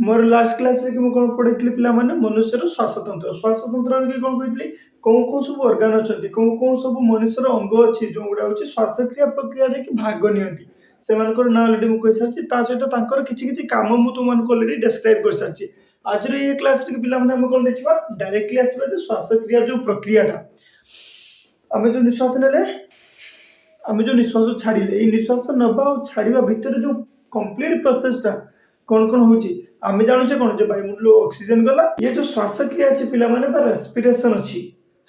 More last class रे कि मु कोन पढैतली पिला माने मनुष्यर श्वासतंत्र रे कोन कहितली कोन सब ऑर्गन अछंती कोन सब मनुष्यर अंग अछि जो गुडा होछि श्वासक्रिया प्रक्रिया रे कि भाग नियंती सेमानकर ना ऑलरेडी मु कहि सारछि ता सहित तांकर किछि किछि काम मु तुमन को ऑलरेडी डिस्क्राइब कर सारछि आज रे ये क्लास रे पिला माने हम कोन देखिबा डायरेक्टली आसीबा जे श्वासक्रिया जो प्रक्रियाटा हमें जो निश्वास नेले हमें जो निश्वास छाड़िले ये निश्वास नबा और छाड़िबा भीतर जो कंप्लीट प्रोसेसटा कौन कौन होची आमे जानु छे कोन जे वायुमंडल ऑक्सीजन गला ये जो श्वासक्रिया अछि पिला माने बा रेस्पिरेशन अछि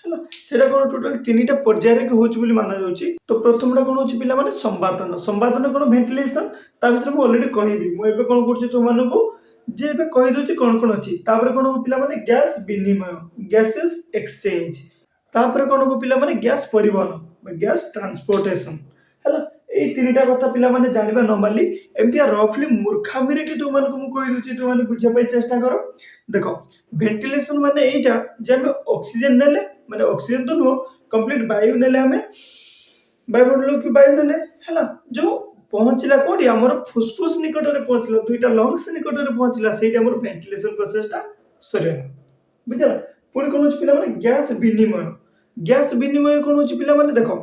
हैला सेटा कोन टोटल तीनटा पर्याय रे होची बोली माना जाउची तो प्रथमटा कोन होची पिला माने संवादन संवादन कोन वेंटिलेशन ता विषय मु ऑलरेडी कहिबी मु एबे कोन करछि तो मानको जे एबे कहि दोछि कोन कोन अछि तापर कोन हो पिला माने गैस विनिमय गैसेस एक्सचेंज तापर कोन हो पिला माने गैस परिवहन गैस ट्रांसपोर्टेशन हैला एई तीनटा कथा पिला माने जानिबा नॉर्मली एमतिया रफली मूर्खामी रे कि तो मानको मु कहि दोछि तो माने बुझे पाई चेष्टा करो देखो वेंटिलेशन माने एइटा जे हम ऑक्सीजन नेले माने ऑक्सीजन तो नो कंप्लीट वायु नेले हमें वायुमंडल की वायु नेले हैला जो पहुंचला कोडी हमर फुसफुस निकट रे पहुंचला दुईटा लंग्स निकट रे पहुंचला सेटा हमर वेंटिलेशन प्रोसेसटा सरेला बुझला पुनी कोन पिला माने गैस विनिमय कोन होची पिला माने देखो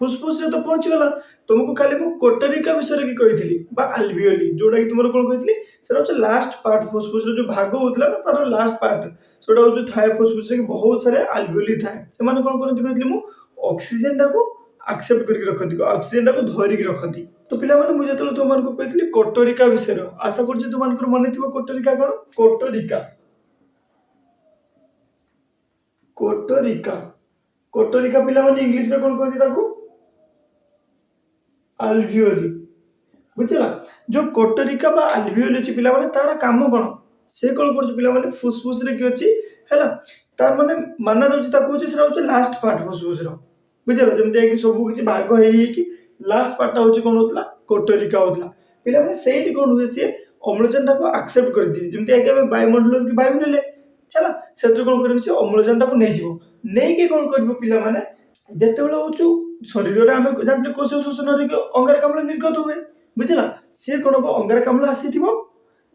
फुसफुस रे तो पहुंच गला तुमको खाली मु कोटरिका विषय की कहितली बा अल्वियोली जोडा कि तुमरो कोन कहितली सेटा होची लास्ट पार्ट फुसफुस रे जो भाग होतला ना तार लास्ट पार्ट सेटा होची थाय फुसफुस रे बहुत सारे अल्वियोली थाय से माने कोन करथि कहितली मु ऑक्सीजन टा को एक्सेप्ट करके रखती ऑक्सीजन टा को धरि के रखती तो पिला माने मु जतलो तुम मानको कहितली कोटरिका विषय आशा करछि तुम मानकर मने थिबो कोटरिका कोन कोटरिका कोटरिका पिला माने इंग्लिश रे कोन कहथि ताको अल्वियोली बुझला जो कोटरिका बा अल्वियोली अछि पिला माने तार काम कोन से कोन करछि पिला माने फुसफुस रे कि अछि हैला तार माने माना जाउछि ताको होछि सेरा होछि लास्ट पार्ट फुसफुस रो बुझला जेमते कि सब किछि भाग हेइ कि लास्ट पार्ट होछि कोन होतला कोटरिका होतला पिला माने सेठी कोन होय से अम्लजान टा को एक्सेप्ट कर दिए जेमते कि हम वायुमंडल की वायु नेले हैला सेत्र कोन करबि से अम्लजान टा को नै जिवो नै के कोन करबो पिला माने जेते बेले होछु शरीर रे हम जानले कोष शोषण रे अंगारकाम्ल निर्गत हुए बुझला से कोन अंगारकाम्ल आसीथिबो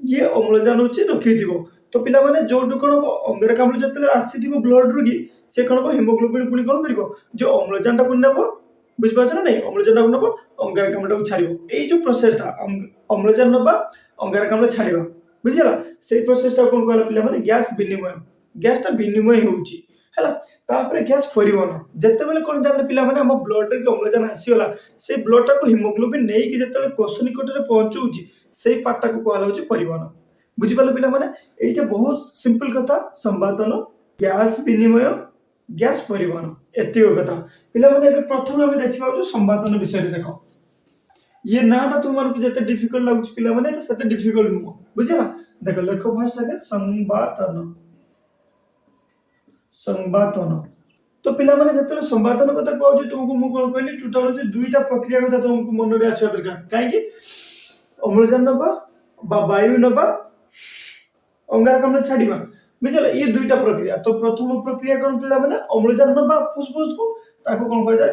ये अम्लजान होछि रखिथिबो तो पिला माने जोडु कोन अंगारकाम्ल जतले आसीथिबो ब्लड रुगी से कोन हीमोग्लोबिन पुनी कोन करिवो जो अम्लजान टा पुनी नेबो बुझ पाछ ना नै अम्लजान टा नेबो अंगारकाम्ल टा छाड़िबो एई जो प्रोसेस टा अम्लजान नबा अंगारकाम्ल छाड़िबा बुझला सेई प्रोसेस टा कोन कहला पिला माने गैस टा विनिमय होउछि हैला तापर गैस परिवहन जते बेले कोन जानले पिला माने हम ब्लड रे अम्लजान आसीगला से ब्लड टा को हीमोग्लोबिन नै कि जते बेले कोष निकट रे पहुंचुछि सेई पार्ट टा को कहला होछि परिवहन बुझि पालो पिला माने एइटा बहुत सिंपल कथा संवादन गैस विनिमय गैस परिवहन एतियो कथा पिला माने एबे प्रथम हम देखिबा जो संवादन विषय रे देखो ये नाटा तुम मानको जते डिफिकल्ट लागुछि पिला माने एटा सते डिफिकल्ट नुह बुझिला देखो लेखो फास्ट आगे संवादन तो पिला माने जते संवादन कथा कहउछि तुमको मु कोन कहली टोटल होछि दुईटा प्रक्रिया कथा तुमको मन रे आछवा दरकार काहे कि अम्लजान नबा बा वायु नबा अंगारकाम्ल छाड़िबा बुझला ये दुईटा प्रक्रिया तो प्रथम प्रक्रिया कोन पिला माने अम्लजान नबा फुसफुस को ताको कोन कहै जाय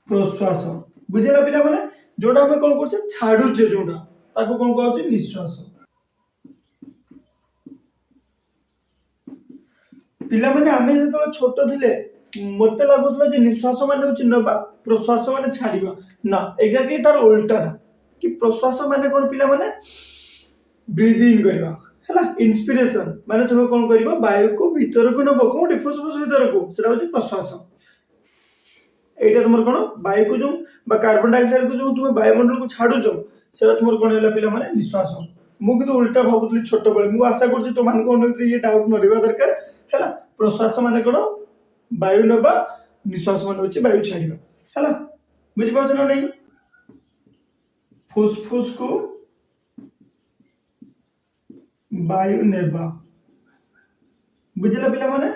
प्रश्वास बुझला पिला माने जोडा हम कोन करछे छाडुछे जोडा ताको कोन कहउछि निश्वास पिला माने आमे जतो छोट थिले मते लागुतला जे निश्वास माने होछि नबा प्रश्वास माने छाडिबा ना एग्जैक्टली तार उल्टा ना कि प्रश्वास माने कोन पिला माने ब्रीथ इन करबा हैला इंस्पिरेशन माने तुम कोन करबा वायु को भीतर को नबो कोठी फुसफुस भीतर को सेटा होछि प्रश्वास एटा तुमर कोन वायु को जो बा कार्बन डाइऑक्साइड को जो तुम वायुमंडल को छाडु जो सेटा तुमर कोन हैला पिला माने निश्वास मु कितो उल्टा भाबुतली छोट बळे मु आशा करछि तो मान कोन ये डाउट न रहबा दरकार हैला प्रश्वास माने कोन वायु नबा निश्वास माने होछि वायु छाडिबा हैला बुझि पाछ ना नै फुसफुस को वायु नेबा बुझला पिला माने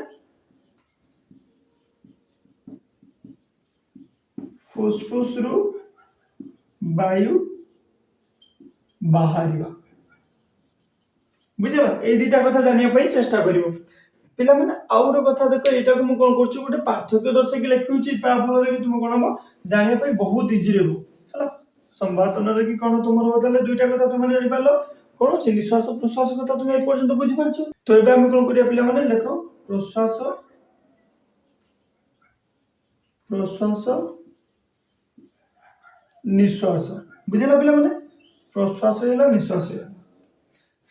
फुसफुस रु वायु बाहरिबा बुझला ए दुईटा कथा जानिया पई चेष्टा करिवो पिला माने आउरो कथा देखो एटा को मु कोन करछु गोटे पार्थक्य दर्शक लिखुछि ता फल रे तुम कोन जानिया पई बहुत इजी रहबो हैला संवादନରେ କି କଣ ତୁମର ବଦଳରେ ଦୁଇଟା କଥା ତୁମେ ଜାଣିପାରିଲ କଣ ଅଛି ନିଶ୍ୱାସ ପ୍ରଶ୍ୱାସ କଥା ତୁମେ ଏ ପର୍ଯ୍ୟନ୍ତ ବୁଝିପାରିଛ। ତ ଏବେ ଆମେ କଣ କରିବା ପିଲାମାନେ ଲେଖ ପ୍ରଶ୍ୱାସ ପ୍ରଶ୍ୱାସ ନିଶ୍ୱାସ ବୁଝିଲା ପିଲାମାନେ ପ୍ରଶ୍ୱାସ ହେଲା ନିଶ୍ୱାସ ହେଲା।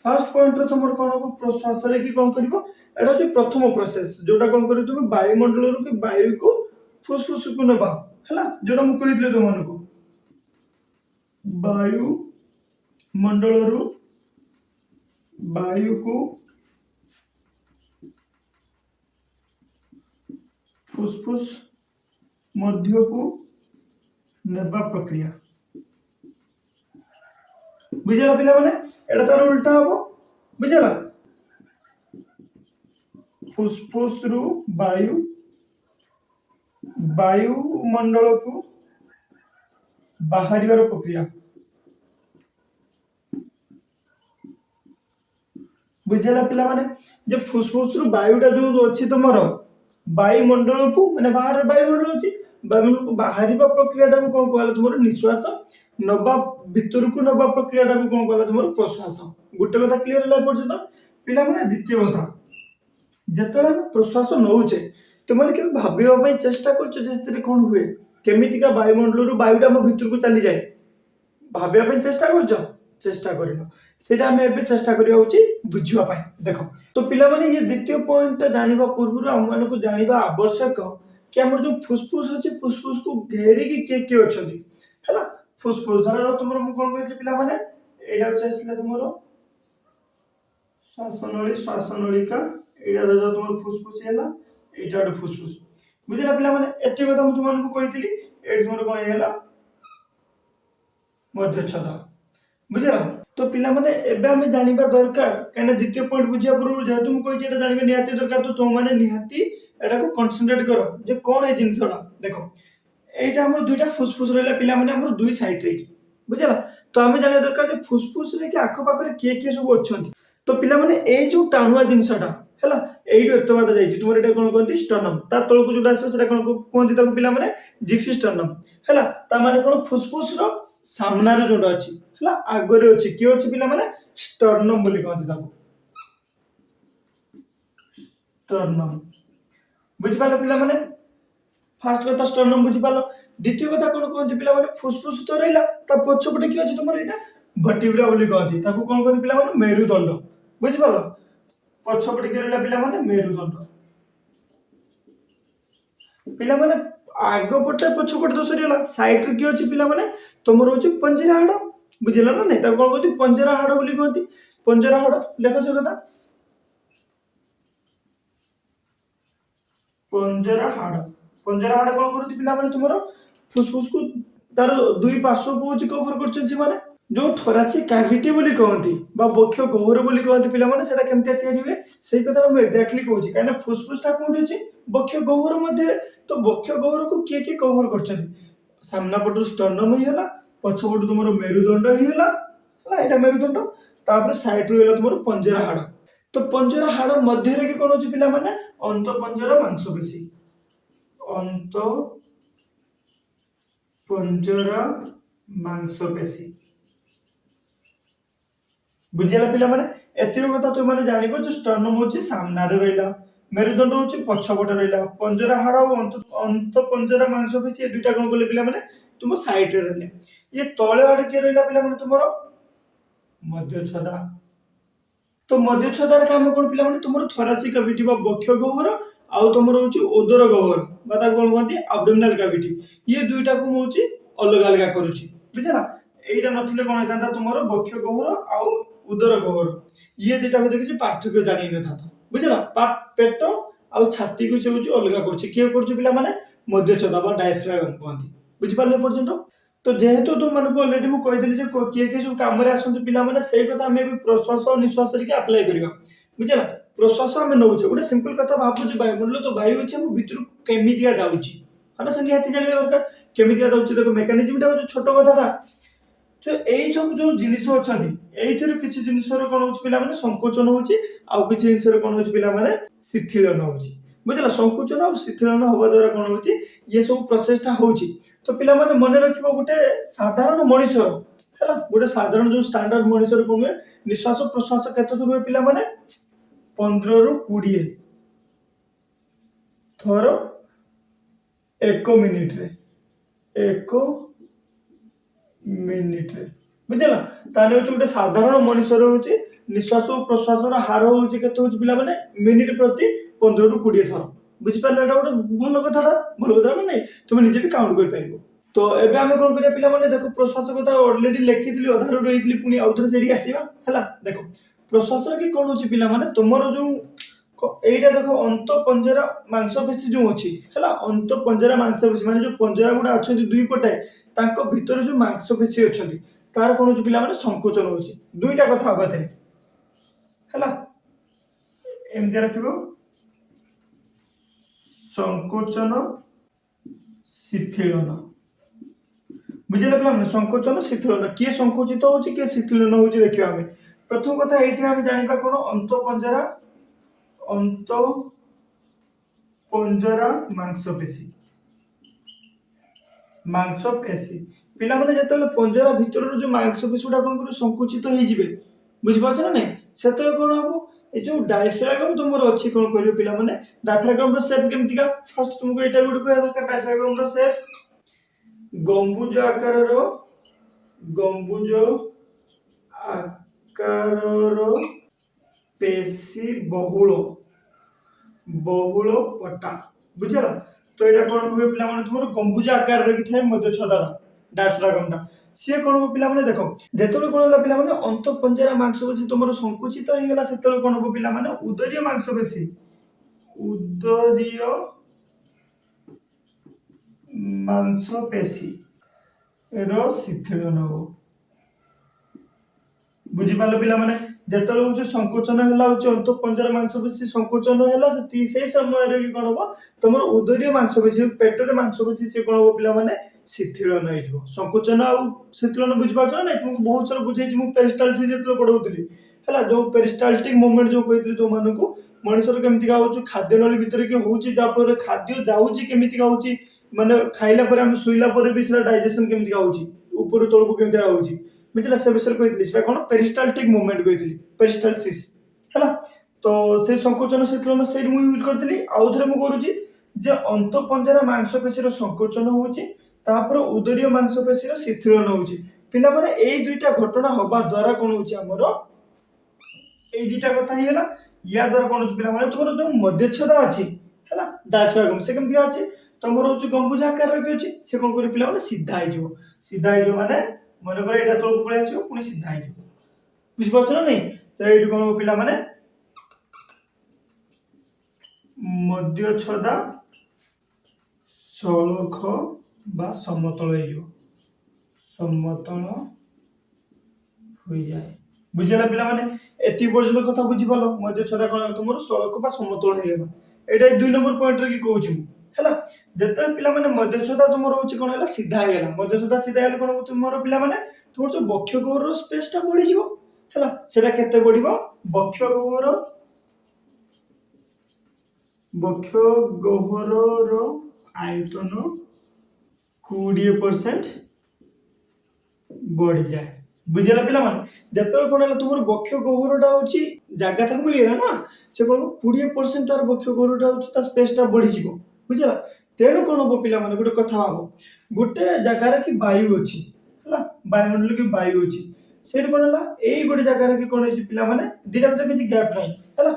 फास्ट पॉइंट तुम कौन हम प्रश्वास कि कौन कर एटा हूँ प्रथम प्रोसेस जोटा कौन कर तुम वायुमंडल कि वायु को फुसफुस को नवा है जोटा मुझे कही तुम को वायु मंडल वायु को फुसफुस मध्य को नेबा प्रक्रिया बुझेगा पिला माने एटा तार उल्टा हम बुझेगा फुसफुस रु वायु वायुमंडल को बाहर प्रक्रिया बुझेगा पिला माने जो फुसफुस रु वायुटा जो अच्छी तुम वायुमंडल को माने बाहर वायुमंडल अच्छी वायुमंडल को बाहर प्रक्रिया कौन कहला तुम निश्वास नवा भितर को नवा प्रक्रिया कौन कहला तुम प्रश्वास गोटे कथा क्लीयर है पर्यटन पिला माने द्वितीय कथा जिते प्रश्वास नौचे तुमने के भाव चेष्टा कर कौन हुए केमितिका वायुमंडल वायुटा मो भितर को चली जाए भाव चेष्टा कर चेष्टा कर चेष्टा करा बुझापी देख तो पिला माने ये द्वितीय पॉइंट जाना पूर्व आम मान को जाना आवश्यक कि आम जो फुसफुस अच्छे फुसफुस को घेरिकी किए अच्छा है फुसफुस धर तुम कौन कही पिला माने यहाँ हूँ तुम श्वासनलिका यहाँ धर तुम फुसफुस है यहाँ गोटे फुसफुस बुझला पिला माने एत कथा मुझे तुमको कही ये तुम कौन है मध्यच्छदा बुझला तो पिला माने एबे हमें जानिबा दरकार कहीं द्वितीय पॉइंट बुझिया पूर्व जेहेतु मुझे कही जानवे निहाती दरकार तो तुम मैंने निहाती एटा को कंसंट्रेट करो जे कौन है जिनसटा देखो এইটা আমার দুইটা ফুসফুস রইলা পিলা মানে আমার দুই সাইড রে বুঝলা তো আমি জানা দরকার যে ফুসফুস রে কি আখ পাখরে কিଏ কিଏ सब অছন্তি তো পিলা মানে এই যে টাণুয়া জিনিসটা ହେଲା এইটু এত বাট যাইছি তোমার এটা কোন কোনতি স্টর্নম তা তলকু যেটা আসবে সেটা কোন কোনতি তাକୁ পিলা মানে জিফি স্টর্নম ହେଲା তা মানে কোন ফুসফুস ର ସାମ୍ନାରେ ଯୋଟା ଅଛି ହେଲା ଆଗରେ ଅଛି କି ଅଛି ପିଲା ମାନେ ସ୍ଟର୍ନମ ବୋଲି କହନ୍ତି ତାକୁ स्टर्नम बुझिपाल पिला माने फास्ट कथा स्टर्नम बुझिपाल द्वितीय कथा कौन कहते पिला माने फुसफुस तो रहिला ता पछपटे कि अछि तुमर एटा वर्टिब्रा बोली कहती ताको कौन कहते पिला माने मेरुदंड बुझिपाल पछपटे कि रहिला पिला माने मेरुदंड पिला माने आग पटे पछपटे तो सरीला साइड रे कि अछि पिला माने तुमर होछि पंजरा हाड़ बुझिला ना नै ताको कौन कहती पंजरा हाड़ बोली कहती पंजरा हाड़ देखो से कथा पंजरा हाड़ कौन करती पिला माने तुमरो फुसफुस को तार दुई पार्श्व को होची कवर करछन से माने जो थोरासिक कैविटी बोली कहती बा बक्ष गह्वर बोली कहती पिला माने सेटा केमते तयारी हुए सेही कथा मैं एक्जेक्टली कहूची काने फुसफुस ता कोठी अछि बक्ष गह्वर मध्ये तो बक्ष गह्वर को किए कवर करछन सामना पटु स्टर्नम ही होला पछ पटु तुमरो मेरुदंड ही होला हला एटा मेरुदंड तापर साइड रो होला तुमरो पंजरा हाड़ तो पंजरा हाड़ मध्य रे कोन अछि पिला माने अंत पंजरा मांसपेशी अंत पंजरा मांसपेशी बुझिला पिला माने एतिक कथा तुम माने जानिबो जो स्टर्नम होची सामना रे रहिला मेरुदंड होची पछपटे रहिला पंजरा हाड़ और अंत पंजरा मांसपेशी ए दुटा कोन गले पिला माने तुम साइड रे रहले ये तळे आड़ के रहिला पिला माने तुमरो मध्यच्छदा तो मध्यच्छदार काम कोन पिला माने तुमरो थोरासिक कैविटी बा बक्ष गह्वर आउ तुमरो होची उदर गह्वर बा ता कोन कहंती एब्डोमिनल कैविटी ये दुईटा को होची अलग अलग करूची बुझला एटा नथिले कोन हेतांता तुमरो बक्ष गह्वर आउ उदर गह्वर ये दुईटा भीतर किछि पार्थक्य जानि न थाता बुझला पेट आउ छाती को से होची अलग करछि के करछि पिला माने मध्यच्छदा बा डायफ्राम कहंती बुझि पाले पर्यंत तो जेहेतु तुम मन को ऑलरेडी मु कहि देली जे किए के सब काम रे आसंत पिला माने सेही कथा हमें भी प्रश्वास और निश्वास रे के अप्लाई करबा बुझला प्रश्वास हमें नउचे गोटे सिंपल कथा भाबु जे वायुमंडल तो वायु अछि हम भीतर केमितिया जाउची हना से निहाती जानि दरकार केमितिया जाउची देखो मेकानिज्म टा छोटो कथाटा जो एई सब जो जिनिस अछंती एइथर किछि जिनिस रो कोन होची पिला माने संकोचन होची आ किछि जिनिस रो कोन होची पिला माने शिथिलन होची बुझला संकोचन और शिथिलन होबा द्वारा कोन होची ये सब प्रोसेस टा होची तो पिला माने मने रखिबो गोटे साधारण मनुष्य हैला गोटे साधारण जो स्टैंडर्ड मनुष्य कोन हुए निश्वास प्रश्वास केते दूर हुए पिला माने 15 रु 20 थर 1 मिनिट रे 1 मिनिट रे बुझला ताले गोटे साधारण मनुष्य होची निश्वास और प्रश्वास हार होची केते होची पिला माने मिनिट प्रति 15 रु 20 थर बुझी पारले एटा गोटे भल कथा माने तुम निजे भी काउंट कर पारिबो तो एबे आमे कोन करिया पिला माने देखो प्रश्वास कथा ऑलरेडी लिखितली अधार रहितली पुनी आउथरे सेठी आसीबा हला देखो प्रश्वास की कोन होची पिला माने तुमरो जो एटा देखो अंत पंजरा मांसपेशी जो अछि हला अंत पंजरा मांसपेशी माने जो पंजरा गुडा अछंती दुई पटे तांको भीतर जो मांसपेशी अछंती तार कोन होची पिला माने संकोचन होची दुईटा कथा हबा हला एमजे रखिबो संकोचन शिथिलन बुझे पे संकोचन शिथिलन किए संकोचित होची किए शिथिलन होची देखियो आमे प्रथम कथा एठी आमे जानिबा कोन अंत पंजरा मांसपेशी पिला माने जेतले पंजरा भीतर जो मांसपेशी गुडा कोन करू संकुचित होई जिवे बुझि पाछ ना नै सेतले कोन हबो ए जो डायफ्रागम तुमर अछि कोन करियो पिला माने डायफ्रागम रो शेप केमतिका फर्स्ट तुमको एटा गुड को याद कर डायफ्रागम रो शेप गंबुज आकारर पेशी बहुल पटा बुझला तो एटा कोन हुए पिला माने तुमर गंबुज आकार रे कि थाए मध्य छदारा डायफ्रागमटा से कोन हो पिला माने देखो जेतले कोन होला पिला माने अंत पंजरा मांसपेशी तुमर संकुचित हो गेला सेतले कोन हो पिला माने उदरीय मांसपेशी रो शिथिलन हो बुझी पालो पिला माने जेतले होचे संकोचन होला होचे अंत पंजरा मांसपेशी संकोचन होला से समय रे कि कोन हो तमर उदरीय मांसपेशी पेटरे मांसपेशी से कोन हो पिला माने शिथिलन होई जो संकोचन आ शिथिलन बुझी पाछ ना तुमको बहुत सारा बुझाई मु पेरिस्टाल्सिस जेतले पढौतली हला जो पेरिस्टाल्टिक मूवमेंट जो कहतली तो मानको मनुष्य केमति का होची खाद्य नली भीतर के होची जा पर खाद्य जाउची केमति का होची माने खाइला पर हम सुइला पर भी सेला डाइजेशन केमति का होची ऊपर तळको केमति का होची बुझला से विषय कहतली सेटा कोन पेरिस्टाल्टिक मूवमेंट कहतली पेरिस्टाल्सिस हला तो से संकोचन शिथिलन से मु यूज करतली आउथरे मु करूची जे अंत पंजरा मांसपेशी रो संकोचन होची तापर उदरीय मांसपेशी रो शिथिलन होची पिला माने एई दुईटा घटना होबा द्वारा कोन होची हमरो एई दुईटा कथा हिला या द्वारा कोन होची पिला माने तोर जो मध्यछदा अछि हला डायफ्रागम से केमति अछि तमर होची गंबुज आकार रे अछि से कोन करी पिला माने सीधा आइ जो माने मन करे एटा तोर पळे आसीओ पुनी सीधा आइ जो बुझ पाछ ना नै तो एठी कोन हो पिला माने मध्यछदा सळख बा समतल होई जाए बुझला पिला माने एति पर्यंत कथा बुझी पालो मध्य छदा कोन तुमर सड़क बा समतल हे गेला एटा 2 नंबर पॉइंट रे की कहू छी हैला जते पिला माने मध्य छदा तुमर होची कोन हैला सीधा हे गेला मध्य छदा सीधा हेले कोन तुमर पिला माने तुमर जो बक्ष गहर रो स्पेस टा बढ़ी जिवो हैला सेटा केते बढ़िबो बक्ष गहर रो आयतन 20% बढ़ी जाए बुझला पिला माने जतरो कोन हला तुमर बक्ष गहरटा होची जागा तक मिली गेला ना से कोन 20% तार बक्ष गहरटा होची ता स्पेस टा बढ़ी जिवो बुझला तेणु कोन हो पिला माने गोटे कथा भाबो गोटे जागा रे की वायु अछि हला वायुमंडल की वायु अछि सेठ कोन हला एई गोटे जागा रे की कोन अछि पिला माने दिरा भीतर किछि गैप नै हला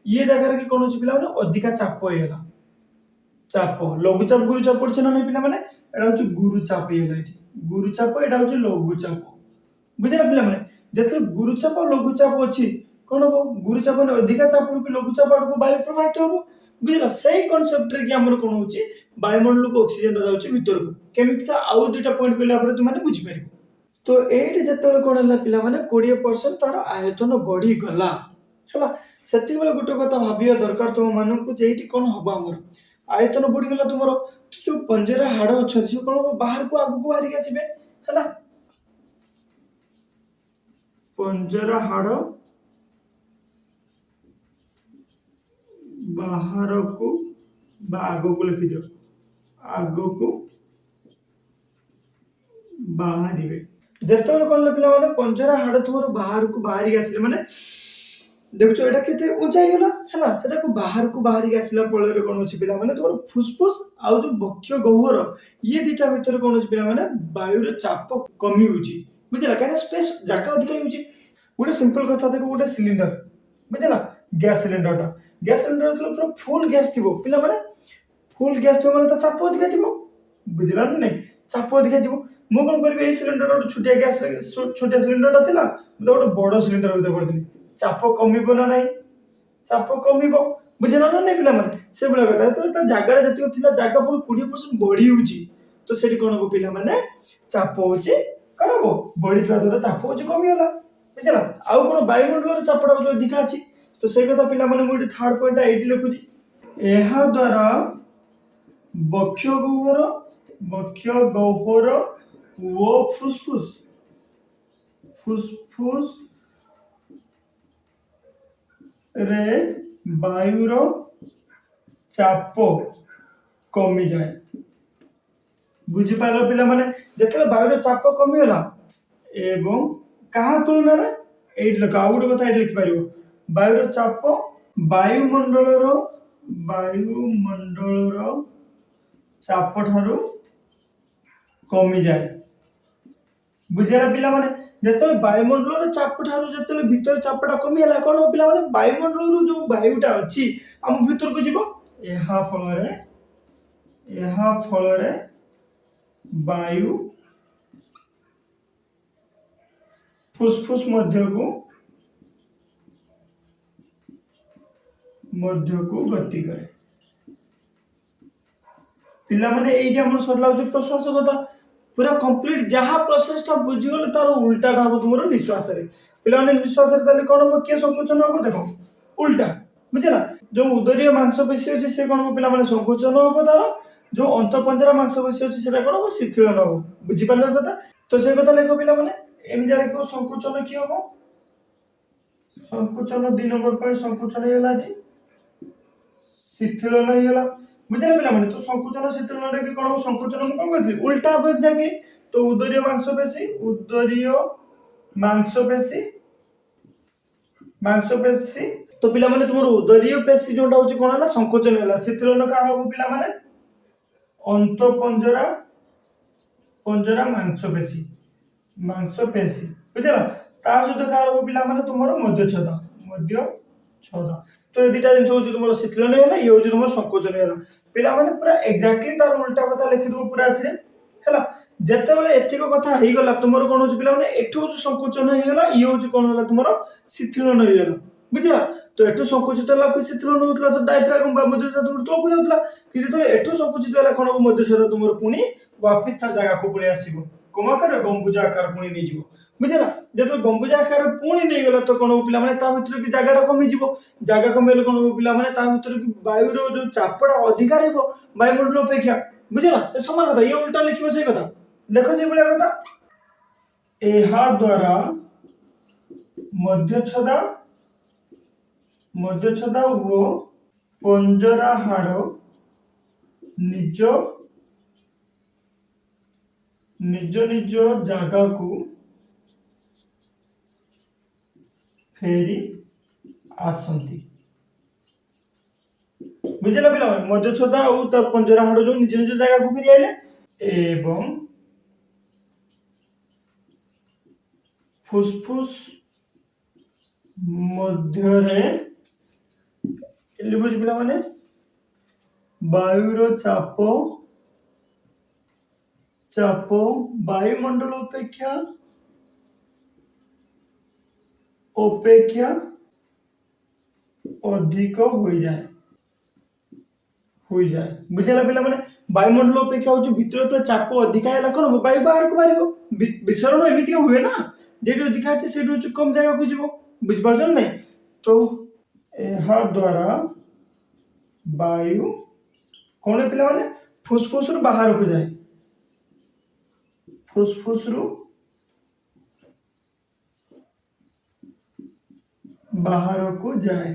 ये जागा रे की कोन अछि पिला माने अधिका चाप हेला चाप लघुचाप गुरुचाप पड़छ ना नै पिला माने एटा होची गुरुचाप हेला एठी गुरुचाप एटा होची लघुचाप बुझला पिला माने जते गुरुचाप और लघुचाप अछि कोन हो गुरुचाप ने अधिका चाप रु लघुचाप आडको वायु प्रवाहित होबो बुझला सही कांसेप्ट रे कि हमर कोन होची वायुमंडल को ऑक्सीजन जाउची भीतर को केमिति का आउ दुटा पॉइंट कहला पर तुम माने बुझि परिबो तो एठी जते कोन हला पिला माने 20% तार आयतन बढ़ी गला हला सेति बेले गुटे कथा भाबिया दरकार तुम मानकु जेठी कोन होबा हमर आयतन बढ़ी गला तुमरो जो पंजरा हाड़ अछि से कोन बाहर को आगु को हारि आसीबे हला पंजरा हाड़ बाहर को आग को लिखि दियो आग को ବାହାରିବେ। ଯେତେବେଳେ କଣ ହେଲା ପିଲାମାନେ ପଞ୍ଜରା ହାଡ଼ ତୁମର ବାହାରକୁ ବାହାରିକି ଆସିଲେ ମାନେ ଦେଖୁଛ ଏଇଟା କେତେ ଉଞ୍ଚା ହେଇଗଲା ହେଲା ସେଟାକୁ ବାହାରିକି ଆସିଲା ଫଳରେ କଣ ଅଛି ପିଲାମାନେ ତୁମର ଫୁସଫୁସ ଆଉ ଯୋଉ ବକ୍ଷ ଗହ୍ୱର ଇଏ ଦିଟା ଭିତରେ କଣ ଅଛି ପିଲାମାନେ ବାୟୁର ଚାପ କମି ହଉଛି ବୁଝିଲା କାହିଁକିନା ସ୍ପେସ ଜାଗା ଅଧିକା ହେଉଛି। ଗୋଟେ ସିମ୍ପଲ କଥା ଦେଖ ଗୋଟେ ସିଲିଣ୍ଡର ବୁଝିଲା ଗ୍ୟାସ ସିଲିଣ୍ଡର ଯେତେବେଳେ ପୁରା ଫୁଲ ଗ୍ୟାସ ଥିବ ପିଲାମାନେ ଫୁଲ ଗ୍ୟାସ ଥିବ ମାନେ ତା ଚାପ ଅଧିକା ଥିବ ବୁଝିଲା ନା ନାଇଁ ଚାପ ଅଧିକା ଥିବ। ମୁଁ କଣ କରିବି ଏଇ ସିଲିଣ୍ଡର ଗୋଟେ ଛୋଟିଆ ସିଲିଣ୍ଡରଟା ଥିଲା ମୁଁ ଗୋଟେ ବଡ ସିଲିଣ୍ଡର ଭିତରେ କରିଦେଲି ଚାପ କମିବ ନା ନାହିଁ ଚାପ କମିବ ବୁଝିଲା ନା ନାଇଁ ପିଲାମାନେ ସେଇଭଳିଆ କଥା ଯେତେବେଳେ ତା ଜାଗାଟା ଯେତିକି ଥିଲା ଜାଗା ପୁଣି 20% ବଢି ହଉଛି ତ ସେଠି କଣ ହବ ପିଲାମାନେ ଚାପ ହଉଛି କଣ ହବ ବଢିଯିବା ଦ୍ୱାରା ଚାପ ହଉଛି କମିଗଲା ବୁଝିଲା। ଆଉ କଣ ବାୟୁମଣ୍ଡଳର ଚାପଟା ହଉଛି ଅଧିକା ଅଛି ତ ସେଇ କଥା ପିଲାମାନେ ମୁଁ ଏଠି ଥାର୍ଡ ପଏଣ୍ଟଟା ଏଇଠି ଲେଖୁଛି। ଏହା ଦ୍ୱାରା ବକ୍ଷ ଗହ୍ୱର ଓ ଫୁସଫୁସ ରେ ବାୟୁର ଚାପ କମିଯାଏ। ବୁଝିପାରିଲ ପିଲାମାନେ ଯେତେବେଳେ ବାୟୁର ଚାପ କମିଗଲା ଏବଂ କାହା ତୁଳନାରେ ଏଇଠି ଲେଖ ଆଉ ଗୋଟେ କଥା ଏଇଠି ଲେଖିପାରିବ ବାୟୁର ଚାପ ବାୟୁମଣ୍ଡଳର ବାୟୁମଣ୍ଡଳର ଚାପ ଠାରୁ କମିଯାଏ ବୁଝିଲା ପିଲାମାନେ ଯେତେବେଳେ ବାୟୁମଣ୍ଡଳର ଚାପ ଠାରୁ ଯେତେବେଳେ ଭିତର ଚାପଟା କମିଗଲା କଣ ହବ ପିଲାମାନେ ବାୟୁମଣ୍ଡଳରୁ ଯୋଉ ବାୟୁଟା ଅଛି ଆମ ଭିତରକୁ ଯିବ ଏହା ଫଳରେ ବାୟୁ ଫୁସଫୁସ ମଧ୍ୟକୁ ଗତି କରେ। ପିଲାମାନେ ଏଇଠି ଆମର ସରିଲା ହଉଛି ପ୍ରଶ୍ୱାସ କଥା ପୁରା କମ୍ପ୍ଲିଟ ଯାହା ପ୍ରୋସେସଟା ବୁଝିଗଲେ ତାର ଉଲ୍ଟାଟା ହବ ତୁମର ନିଶ୍ୱାସରେ ପିଲାମାନେ ନିଶ୍ୱାସରେ ତାହେଲେ କଣ ହବ କିଏ ସଂକୋଚନ ହବ ଦେଖ ଉଲ୍ଟା ବୁଝିଲା ଯୋଉ ଉଦରୀୟ ମାଂସପେଶୀ ଅଛି ସେ କଣ ହବ ପିଲାମାନେ ସଂକୋଚନ ହବ ତାର ଯୋଉ ଅନ୍ତଃପଞ୍ଜରା ମାଂସପେଶୀ ଅଛି ସେଟା କଣ ହବ ଶିଥିଳନ ହବ ବୁଝିପାରିଲ କଥା ତ ସେ କଥା ଲେଖ ପିଲାମାନେ ଏମିତି ଲେଖିବ ସଂକୋଚନ କି ହବ ସଂକୋଚନ 2 ନମ୍ବର ପଏଣ୍ଟ ସଂକୋଚନ ହେଇଗଲା ଏଠି ଶିଥିଳନ ହେଇଗଲା ବୁଝିଲେ ପିଲାମାନେ ତ ସଂକୋଚନ ଶିଥିଳନରେ କି କଣ ହବ ସଂକୋଚନ ମୁଁ କଣ କହିଥିଲି ଉଲ୍ଟା ହବ ଏକ୍ସାକ୍ଟଲି ତ ଉଦରୀୟ ମାଂସପେଶୀ ତ ପିଲାମାନେ ତୁମର ଉଦରୀୟ ପେଶୀ ଯୋଉଟା ହଉଛି କଣ ହେଲା ସଂକୋଚନ ହେଲା ଶିଥିଳନ କାହାର ହବ ପିଲାମାନେ ଅନ୍ତଃପଞ୍ଜରା ମାଂସପେଶୀ ବୁଝିଲା ତା ସହିତ କାହାର ହବ ପିଲାମାନେ ତୁମର ମଧ୍ୟଚ୍ଛଦା ତ ଏ ଦିଟା ଜିନିଷ ହଉଛି ତୁମର ଶିଥିଳନ ହେଇଗଲା ଇଏ ହଉଛି ତୁମର ସଂକୋଚନ ହେଇଗଲା ପିଲାମାନେ ପୁରା ଏକ୍ସାକ୍ଟଲି ତାର ଉଲ୍ଟା କଥା ଲେଖିଦବ ପୁରା ଏଥିରେ ହେଲା ଯେତେବେଳେ ଏତିକ କଥା ହେଇଗଲା ତୁମର କଣ ହଉଛି ପିଲାମାନେ ଏଠୁ ହଉଛି ସଂକୋଚନ ହେଇଗଲା ଇଏ ହଉଛି କଣ ହେଲା ତୁମର ଶିଥିଳନ ହେଇଗଲା ବୁଝିଲା ତ ଏଠୁ ସଂକୁଚିତ ହେଲା ଶିଥିଳନ ହଉଥିଲା ତ ଡାଇଫ୍ରାଗମ ବା ମଧ୍ୟଚ୍ଛଦା ତୁମର ତଳକୁ ଯାଉଥିଲା କିନ୍ତୁ ଯେତେବେଳେ ଏଠୁ ସଂକୁଚିତ ହେଲା କଣ ହବ ମଧ୍ୟଚ୍ଛଦା ତୁମର ପୁଣି ୱାପିସ ତା ଜାଗାକୁ ପଳେଇ ଆସିବ କୋଉ ଆକାର ଗମ୍ବୁଜ ଆକାର ପୁଣି ନେଇଯିବ ବୁଝିଲା ଯେତେବେଳେ ଗମ୍ବୁଜ ଆକାର ପୁଣି ନେଇଗଲା ତ କଣ ହବ ପିଲାମାନେ ତା ଭିତରେ କି ଜାଗାଟା କମିଯିବ ଜାଗା କମିଗଲେ କଣ ହବ ପିଲାମାନେ ତା ଭିତରେ କି ବାୟୁର ଯୋଉ ଚାପଟା ଅଧିକା ରହିବ ବାୟୁମଣ୍ଡଳ ଅପେକ୍ଷା ବୁଝିଲା ସେ ସମାନ କଥା ଇଏ ଉଲ୍ଟା ଲେଖିବ ସେଇ କଥା ଲେଖ ସେଇଭଳିଆ କଥା ଏହା ଦ୍ୱାରା ମଧ୍ୟଚ୍ଛଦା ଓ ପଞ୍ଜରା ହାଡ଼ ନିଜ ଜାଗାକୁ ଫେରି ଆସନ୍ତି ବୁଝିଲା ପିଲାମାନେ ମଧ୍ୟଚ୍ଛଦା ଆଉ ତା ପଞ୍ଜରା ହାଡ଼ ଯୋଉ ନିଜ ଜାଗାକୁ ଫେରି ଆଇଲେ ଏବଂ ଫୁସଫୁସ ମଧ୍ୟରେ ବୁଝି ପିଲାମାନେ ବାୟୁର ଚାପ ବାୟୁମଣ୍ଡଳ ଅପେକ୍ଷା ଅଧିକ ହୋଇଯାଏ ବୁଝିଲା ପିଲାମାନେ ବାୟୁମଣ୍ଡଳ ଅପେକ୍ଷା ହଉଛି ଭିତରେ ତ ଚାପ ଅଧିକା ହେଲା କଣ ହବ ବାୟୁ ବାହାରକୁ ବାହାରିବ ବିସରଣ ଏମିତିକା ହୁଏ ନା যেটি ଅଧିକା ଅଛି ସେଇଠି ହଉଛି କମ ଜାଗାକୁ ଯିବ ବୁଝିପାରୁଛ ନା ନାଇଁ ତ ଏହା ଦ୍ୱାରା ବାୟୁ କଣ ପିଲାମାନେ ଫୁସଫୁସରୁ ବାହାରକୁ ଯାଏ ଫୁସଫୁସରୁ ବାହାରକୁ ଯାଏ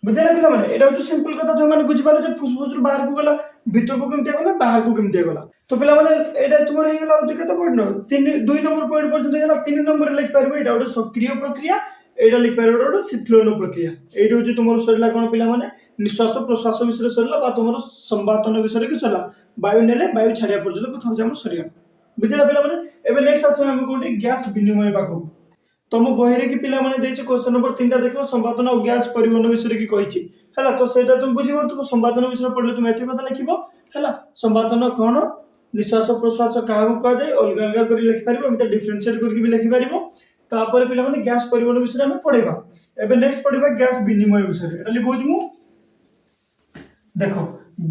ବୁଝିଲା ପିଲାମାନେ ଏଇଟା ହଉଛି ସିମ୍ପଲ କଥା ତୁମେ ବୁଝିପାରିଲ ଯେ ଫୁସଫୁସରୁ ବାହାରକୁ ଗଲା ভিতর को केमती गला बाहर को केमती गला तो पिला माने एटा तुमर हे गला होचे केते पॉइंट 3 2 नंबर पॉइंट पर्यंत गला 3 नंबर लिख पारबो एटा गोटे सक्रिय प्रक्रिया एटा लिख पारबो गोटे शीतलन प्रक्रिया एटा होचे तुमर सरला कोन पिला माने निश्वास प्रश्वास विषय सरला बा तुमर संवादन विषय के सरला वायु नेले वायु छाडिया पर्यंत कथा होचे हम सरिया बुझला पिला माने एबे नेक्स्ट आसे हम कोठी गैस विनिमय पाखो तुम बहिरे की पिला माने देछ क्वेश्चन नंबर 3 टा देखो संवादन और गैस परिवहन विषय की कहिछि हला तो सेटा तुम बुझी परतु संवादन विषय पढले तुम एते कथा लिखिबो हला संवादन कोन निश्वास प्रश्वास कहा को कह जाय अलग अलग करी लिखि पारिबो हम डिफरेंशिएट करके भी लिखि पारिबो तापर पिला माने गैस परिवहन विषय हम पढेबा एबे नेक्स्ट पढेबा गैस विनिमय विषय एटा लिखोज मु देखो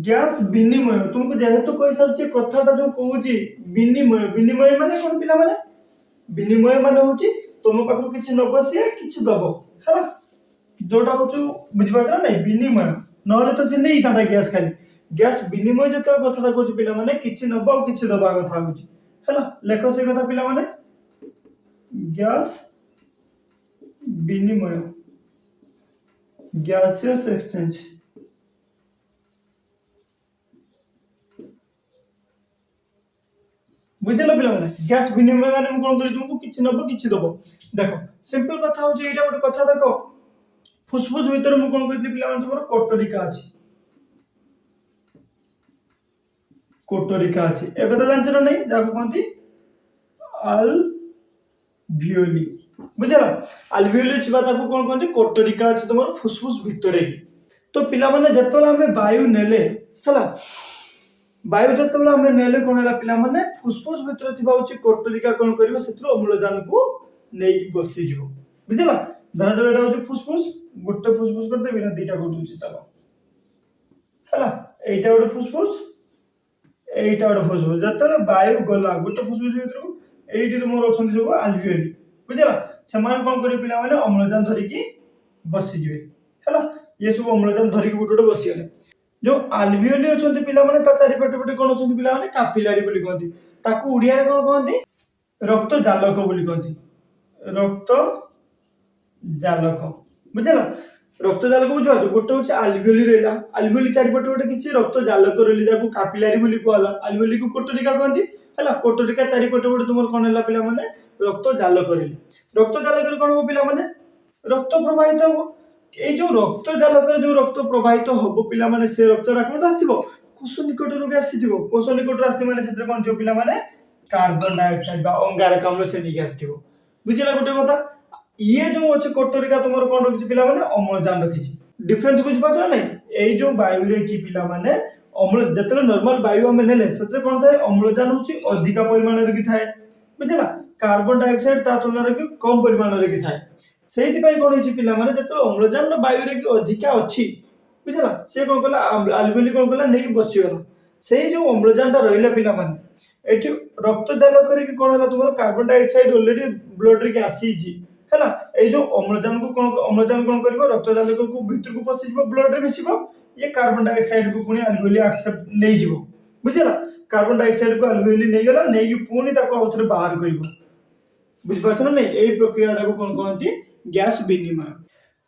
गैस विनिमय तुमको जेहेतु कोई सरचे कथाटा जो कहूची विनिमय विनिमय माने कोन पिला माने विनिमय माने होची तुम पाखु किछि न बसिए किछि दबो हला जोटा होचु बुझि पाछ ना विनिमय नहले तो जे नहीं था गैस खाली गैस विनिमय जत कथाटा कहूची पिला माने किछि नबो किछि दबा कथा होची हला लेखो से कथा पिला माने गैस विनिमय गैसियस एक्सचेंज बुझला पिला माने गैस विनिमय माने हम कोन करी तुमको किछि नबो किछि दबो देखो सिंपल कथा होची एटा गोटे कथा देखो फुसफुस भीतर हम कोन कहितली पिला माने तुमर कोटरिका अछि ए कथा जानछ ना नहीं जाको कोंती अल्वियोली बुझला अल्वियोली छिबा ताको कोन कोंती कोटरिका अछि तुमर फुसफुस भीतर की तो पिला माने जतला हमें वायु नेले हला वायु जतला हमें नेले कोन हला पिला माने फुसफुस भीतर थिबा होची कोटरिका कोन करिवो सेत्र अम्लजान को नै की बसी जिवो बुझला धरा जो एटा होची फुसफुस गोटे फुसफुस करते बिना दीटा कर दूची चलो हला एटा गोटे फुसफुस एटा गोटे फुसफुस जतले वायु गला गोटे फुसफुस भीतर एठी तुमर अछंती सब अल्वियोली बुझला समान कोन करी पिला माने अम्लजान धरि की बसी जिवे हला ये सब अम्लजान धरि की गोटे बसी गले जो अल्वियोली अछंती पिला माने ता चारि पटे पटे कोन अछंती पिला माने कापिलारी बोली कहंती ताकू उडिया रे कोन कहंती रक्त जालक बोली कहंती रक्त जालक बुझला रक्त जालक बुझा जो गोटे होचे अल्वियोली रहला अल्वियोली चारि पटे पटे किछि रक्त जालक रहली जाकू कापिलारी बोली कहला अल्वियोली को कोटरिका कहंती हला कोटरिका चारि पटे पटे तुमर कोन हला पिला माने रक्त जालक रहली रक्त जालक रे कोन हो पिला माने रक्त प्रवाहित हो ए जो रक्त जालक रे जो रक्त प्रवाहित होबो पिला माने से रक्तटा कोन आस्तिबो कोष निकट रो आसीथिबो कोष निकट आस्ति माने सेत्र कोन जो पिला माने कार्बन डाइऑक्साइड बा अंगारक अम्ल से निक आस्तिबो बुझिला गोटे कथा ये जो अछि कोटरिका तुमर कोन रखि पिला माने अम्लजान रखि डिफरेंस बुझ पाछ नै ए जो वायु रे की पिला माने अम्ल जतले नॉर्मल वायु हम नेले सेत्र कोन थाए अम्लजान होछि अधिक परिमाण रे की थाए बुझिला कार्बन डाइऑक्साइड ता तुलना रे कम परिमाण रे की थाए सेति पई कोन होछि पिला माने जतले अम्लजान वायु रे की अधिक अछि बुझला से कोन कला अल्वियोली कोन कला नै बसि गला सेई जो अम्लजान ता रहिला पिला माने एठी रक्त जालक करे की कोन हला तुमर कार्बन डाइऑक्साइड ऑलरेडी ब्लड रे की आसी छी हला ए जो अम्लजान कोन करबो रक्त जालक को भीतर को पसि जिवो ब्लड रे मिसिबो ये कार्बन डाइऑक्साइड को पुनी अल्वियोली एक्सेप्ट नै जिवो बुझला कार्बन डाइऑक्साइड को अल्वियोली नै गला नै की पुनी ताको औथरे बाहर करबो बुझ पाछ ना नै एई प्रक्रिया को कोन कहंती गैस विनिमय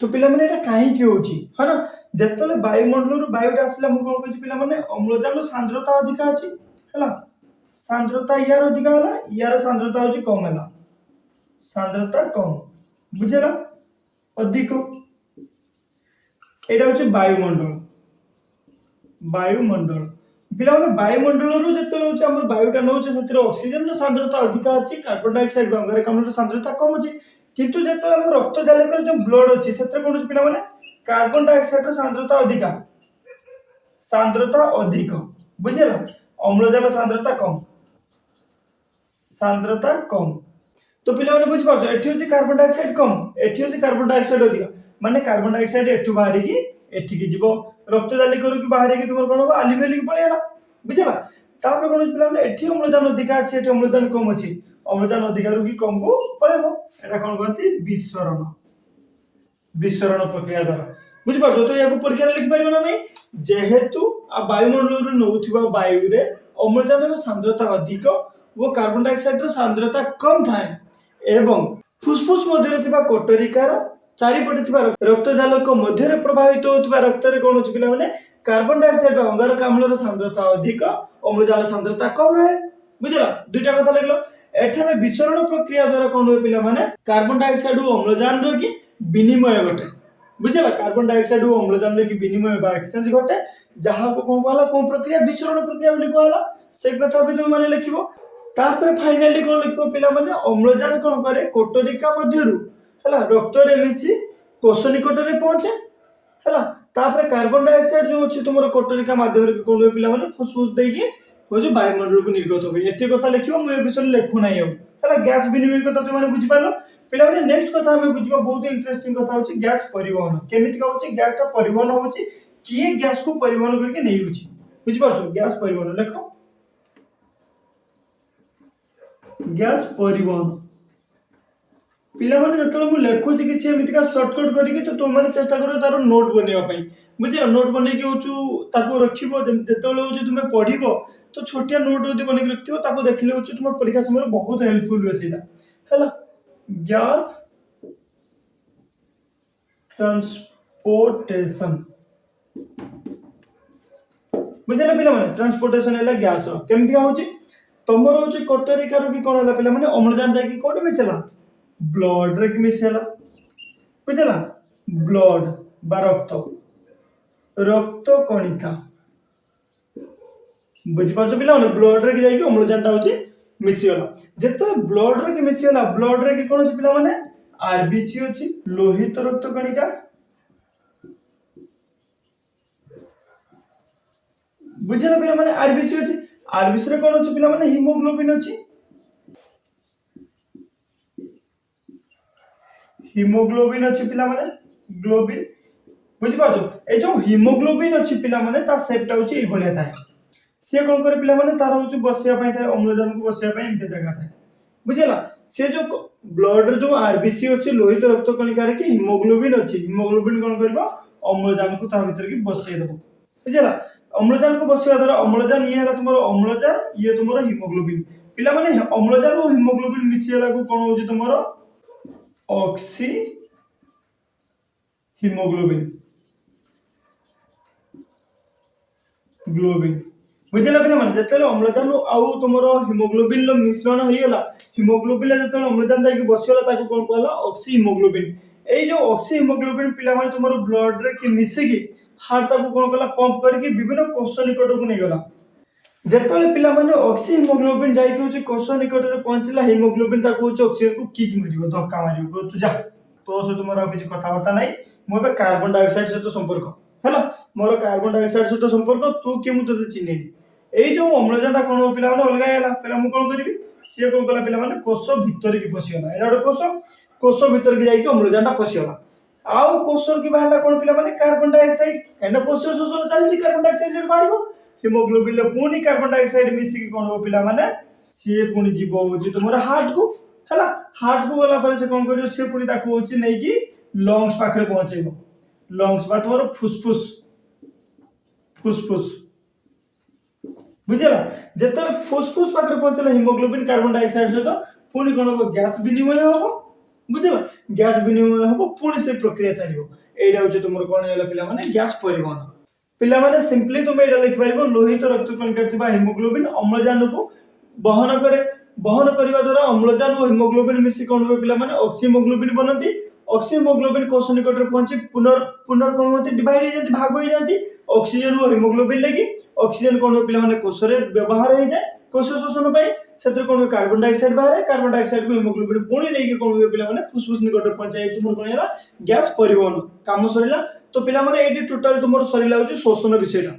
तो पिला माने एटा काहे की होची है ना जतले वायुमंडल रो वायुटा आसला हम कोन कहछि पिला माने अम्लजान रो सांद्रता अधिक अछि हला सांद्रता यार अधिक हला यार सांद्रता होची कम हला सांद्रता कम बुझला अधिक एटा होची वायुमंडल पिला माने वायुमंडल रो जतले होची हमर वायुटा नउचे सेतिर ऑक्सीजन रो सांद्रता अधिक अछि कार्बन डाइऑक्साइड अंगारक अम्ल रो सांद्रता कम अछि किंतु जतले हम रक्त जालक जो ब्लड अछि सेतिर कोन पिला माने कार्बन डाइऑक्साइड रो सांद्रता अधिक बुझला अम्लजान सांद्रता कम तो पिला माने बुझ पाछो एठी होची कार्बन डाइऑक्साइड कम एठी होची कार्बन डाइऑक्साइड अधिक माने कार्बन डाइऑक्साइड एठू बाहरी की एठी की जीवो रक्त जालिक की बाहरी की तुमर कोन हो अल्वियोली की पळेला बुझला तापर कोन पिला माने एठी अम्लजान अधिक अछि एठी अम्लजान कम अछि अम्लजान अधिक रु की कम को पळेबो एटा कोन कहंती विसरण प्रक्रिया द्वारा बुझ पाछो तो याको परीक्षा लिख पारिबो ना नै जेहेतु आ वायुमंडल रो नउथिबा वायु रे अम्लजान रो सांद्रता अधिक वो कार्बन डाइऑक्साइड रो सांद्रता कम थाए एवं फुसफुस मध्य थिबा कोटरिकार चारिपटे थिबा रक्त जालक मध्य प्रवाहित होता रक्त में कौन होची पिला माने कार्बन डाइऑक्साइड अंगारकाम्लर सांद्रता अधिक अम्लजान सांद्रता कम रहे बुझला दुईटा कथा लगलो एठारे विसरण प्रक्रिया द्वारा कौन हुए पिला माने कार्बन डाइऑक्साइड और अम्लजान रो की विनिमय घटे बुझला कार्बन डाइऑक्साइड और अम्लजान रो की विनिमय बा एक्सचेंज घटे जहां को कोन कहला कोन प्रक्रिया विसरण प्रक्रिया बोली कहला से कथा भी तुम माने लिखिबो तापर फाइनली कोन लिखिबो पिला माने अम्लजान कोन करे कोटरिका मध्यरु हला रक्त रे मिसी कोष निकट रे पहुंचे हला तापर कार्बन डाइऑक्साइड जो अछि तुमरो कोटरिका माध्यम रे कोन पिला माने फुसफुस देकी हो जो वायुमंडल को निर्गत होबे एते कथा लिखिबो मु ए विषय लेखु नाही अब हला गैस विनिमय कथा तुम माने बुझि पालो पिला माने नेक्स्ट कथा हम बुझिबो बहुत इंटरेस्टिंग कथा होछि गैस परिवहन केमिति का होछि गैस ता परिवहन होछि किए गैस को परिवहन करके नै होछि बुझि पाछो गैस परिवहन लेखो गैस परिवहन पिला माने जतले मु लेखुछि किछि एमितिका शॉर्टकट करिके तो तुम माने चेष्टा करो तारो नोट बनेवा पई बुझिला नोट बने के होछु ताको रखिबो जतले होछु तुमे पढिबो तो छोटिया नोट जदी बने के रखथिबो ताको देखले होछु तुम परीक्षा समय बहुत हेल्पफुल होसिला हैला गैस ट्रांसपोर्टेशन बुझिला पिला माने ट्रांसपोर्टेशन हैला गैस केमति होछि तमरो होछि कोटरिका रो की कोन हैला पिला माने अम्लजान जाय की कोड में चला ब्लड रे मिसेला बुझला ब्लड बा रक्त रक्त कणिका बुझि पाछो पिला माने ब्लड रे जाई की अम्लजान ता होची मिसियला जेते ब्लड रे मिसियला ब्लड रे की कोन होची पिला माने आरबीसी होची लोहित रक्त कणिका बुझला पिला माने आरबीसी होची आरबीसी रे कोन होची पिला माने हीमोग्लोबिन होची हीमोग्लोबिन अछि पिला माने ग्लोबिन बुझि पाछो ए जो हीमोग्लोबिन अछि पिला माने ता शेपटा होछि ए भलिया थाए से कोन करे पिला माने तार होछि बसिया पई थाए अम्लजान को बसिया पई एमते जगह थाए बुझिला से जो ब्लड रे जो आरबीसी अछि लोहित रक्त कणिका रे कि हीमोग्लोबिन अछि हीमोग्लोबिन कोन करबो अम्लजान को ता भीतर की बसिए देबो बुझिला अम्लजान को बसिया द्वारा अम्लजान ये हला तुमरो अम्लजान ये तुमरो हीमोग्लोबिन पिला माने अम्लजान और हीमोग्लोबिन मिसियला को कोन होछि तुमरो ऑक्सी हीमोग्लोबिन ग्लोबिन बुझला पिला माने जतले अम्लजान आउ तुमरो हीमोग्लोबिन लो मिश्रण होइला हीमोग्लोबिन जतले अम्लजान जाई बसियला ताको कोन कहला ऑक्सी हीमोग्लोबिन ए जो ऑक्सी हीमोग्लोबिन पिला माने तुमरो ब्लड रे कि मिसी की हार्ट ताको कोन कहला पंप करके विभिन्न कोष निकट को नै गला जतले पिला माने ऑक्सी हीमोग्लोबिन जाई के कोष निकट रे पहुंचला हीमोग्लोबिन ताको ऑक्सीजन को किक मारिबो धक्का मारिबो तू जा तो से तुमरो किछि कथा वार्ता नै मोबे कार्बन डाइऑक्साइड से तो संपर्क हैला मोर कार्बन डाइऑक्साइड से तो संपर्क तू के मु तते चिन्हेनी ए जो अम्लजान ता कोन पिला माने अलगा हैला कहला मु कोन करबी से कोन कहला पिला माने कोष भीतर की पसियला एडा कोष भीतर की जाई के अम्लजान ता पसियला आउ कोष की बाहरला कोन पिला माने कार्बन डाइऑक्साइड एंड कोष शोषण चलछि कार्बन डाइऑक्साइड से बाहरबो हीमोग्लोबिन ले पुनी कार्बन डाइऑक्साइड मिसी की कोन हो पिला माने से पुनी जीवो होची तुमरा हार्ट को हैला हार्ट को गला पर से कोन करियो से पुनी ताको होची नै की लंग्स पाखरे पहुंचेबो लंग्स बा तुमरो फुसफुस फुसफुस बुझला जतले फुसफुस पाखरे पहुंचला हीमोग्लोबिन कार्बन डाइऑक्साइड से तो पुनी कोन हो गैस विनिमय होबो बुझला गैस विनिमय होबो पुनी से प्रक्रिया चलिबो एडा होची तुमरो कोन हैला पिला माने गैस परिवहन पिला माने सिंपली तुम एडा लिख पारिबो लोहित रक्त कणिका थिबा हीमोग्लोबिन अम्लजान को बहन करबा द्वारा अम्लजान और हीमोग्लोबिन मिसी कोन हो पिला माने ऑक्सी हीमोग्लोबिन बनती ऑक्सी हीमोग्लोबिन कोष निकट रे पहुंची पुनर्कोण होती डिवाइड हो जाती भाग हो जाती ऑक्सीजन और हीमोग्लोबिन लगी ऑक्सीजन कोन हो पिला माने कोष रे व्यवहार हो जाए कोष शोषण पई सेत्र कोन कार्बन डाइऑक्साइड बाहर कार्बन डाइऑक्साइड को हीमोग्लोबिन पुणी नै के कोन हो पिला माने फुसफुस निकट रे पहुंचाई तुमर कोन हैला गैस परिवहन काम सरिला तो पिला माने एडी टोटल तुमर सरिला होची शोषण विषयटा